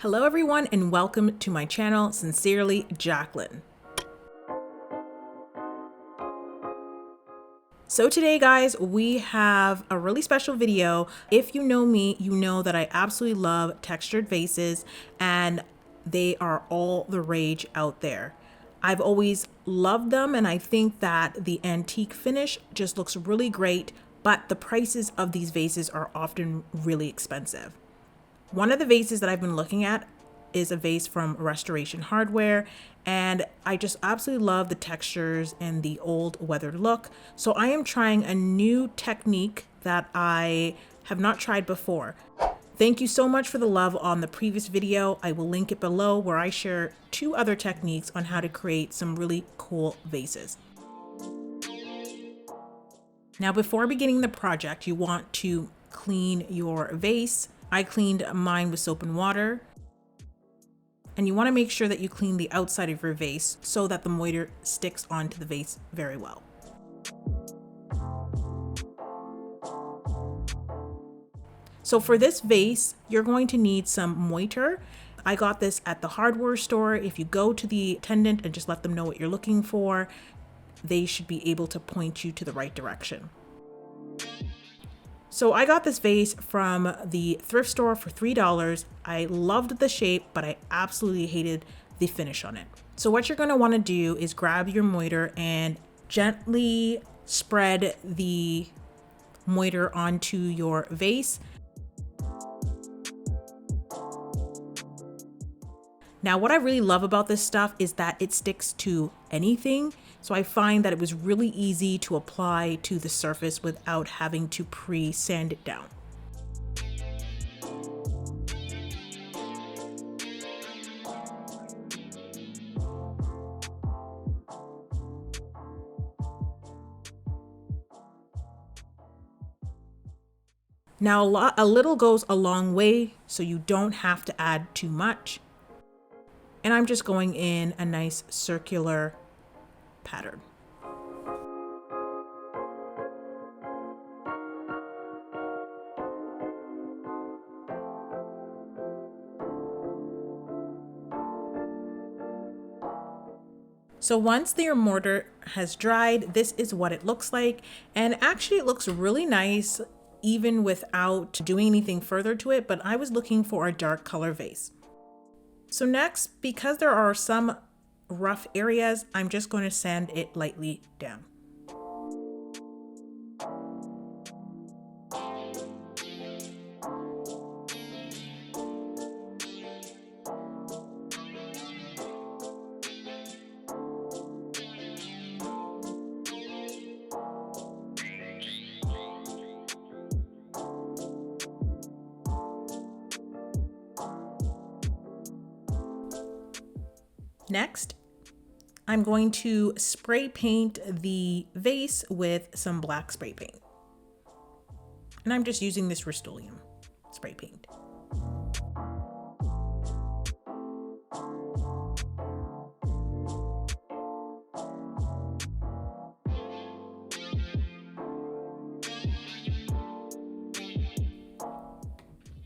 Hello everyone and welcome to my channel, Sincerely Jacqueline. So today guys, we have a really special video. If you know me, you know that I absolutely love textured vases and they are all the rage out there. I've always loved them and I think that the antique finish just looks really great, but the prices of these vases are often really expensive. One of the vases that I've been looking at is a vase from Restoration Hardware, and I just absolutely love the textures and the old weathered look. So I am trying a new technique that I have not tried before. Thank you so much for the love on the previous video. I will link it below where I share 2 other techniques on how to create some really cool vases. Now, before beginning the project, you want to clean your vase. I cleaned mine with soap and water. And you want to make sure that you clean the outside of your vase so that the moisture sticks onto the vase very well. So for this vase, you're going to need some Mortar. I got this at the hardware store. If you go to the attendant and just let them know what you're looking for, they should be able to point you to the right direction. So I got this vase from the thrift store for $3. I loved the shape, but I absolutely hated the finish on it. So what you're going to want to do is grab your Mortar and gently spread the Mortar onto your vase. Now, what I really love about this stuff is that it sticks to anything. So I find that it was really easy to apply to the surface without having to pre-sand it down. Now, a little goes a long way, so you don't have to add too much. And I'm just going in a nice circular pattern. So once your Mortar has dried, this is what it looks like. And actually it looks really nice even without doing anything further to it, but I was looking for a dark color vase. So next, because there are some rough areas, I'm just going to sand it lightly down. Next, I'm going to spray paint the vase with some black spray paint. And I'm just using this Rust-Oleum spray paint.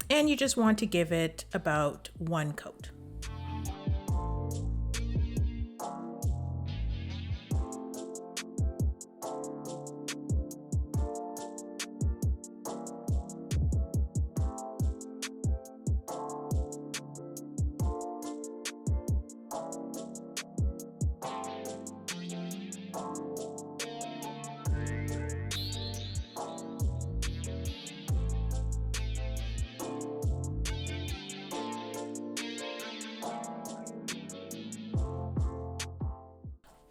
And you just want to give it about 1 coat.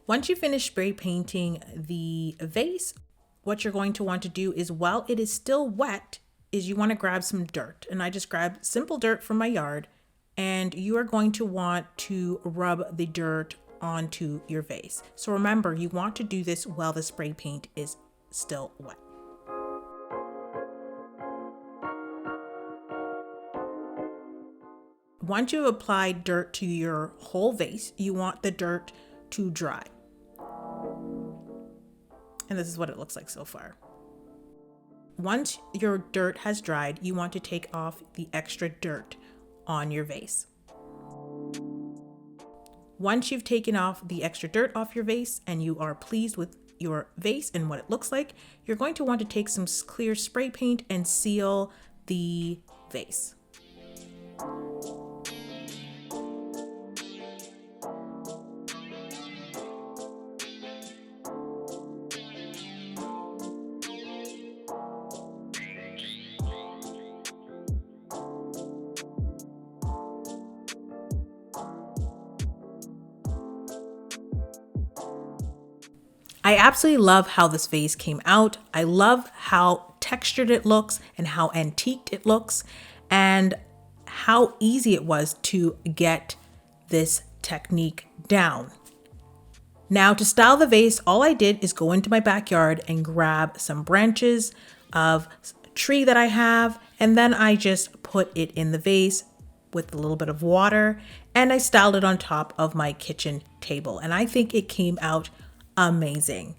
Once you finish spray painting the vase, what you're going to want to do is, while it is still wet, is you want to grab some dirt. And I just grabbed simple dirt from my yard, and you are going to want to rub the dirt onto your vase. So remember, you want to do this while the spray paint is still wet. Once you've applied dirt to your whole vase, you want the dirt to dry. And this is what it looks like so far. Once your dirt has dried, you want to take off the extra dirt on your vase. Once you've taken off the extra dirt off your vase and you are pleased with your vase and what it looks like, you're going to want to take some clear spray paint and seal the vase. I absolutely love how this vase came out. I love how textured it looks and how antiqued it looks and how easy it was to get this technique down. Now to style the vase, all I did is go into my backyard and grab some branches of a tree that I have, and then I just put it in the vase with a little bit of water and I styled it on top of my kitchen table, and I think it came out amazing.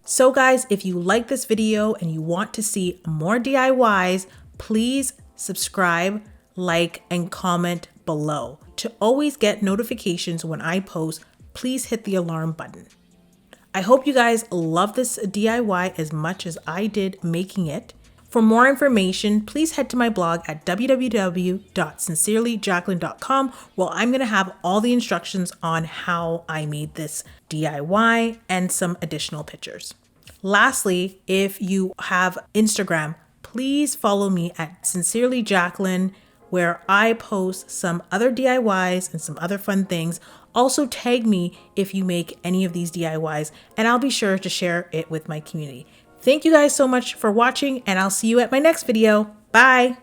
So guys, if you like this video and you want to see more DIYs, please subscribe, like, and comment below. To always get notifications when I post, please hit the alarm button. I hope you guys love this DIY as much as I did making it. For more information, please head to my blog at www.sincerelymissj.com, where I'm going to have all the instructions on how I made this DIY and some additional pictures. Lastly, if you have Instagram, please follow me at sincerelymissj, where I post some other DIYs and some other fun things. Also tag me if you make any of these DIYs, and I'll be sure to share it with my community. Thank you guys so much for watching, and I'll see you at my next video. Bye.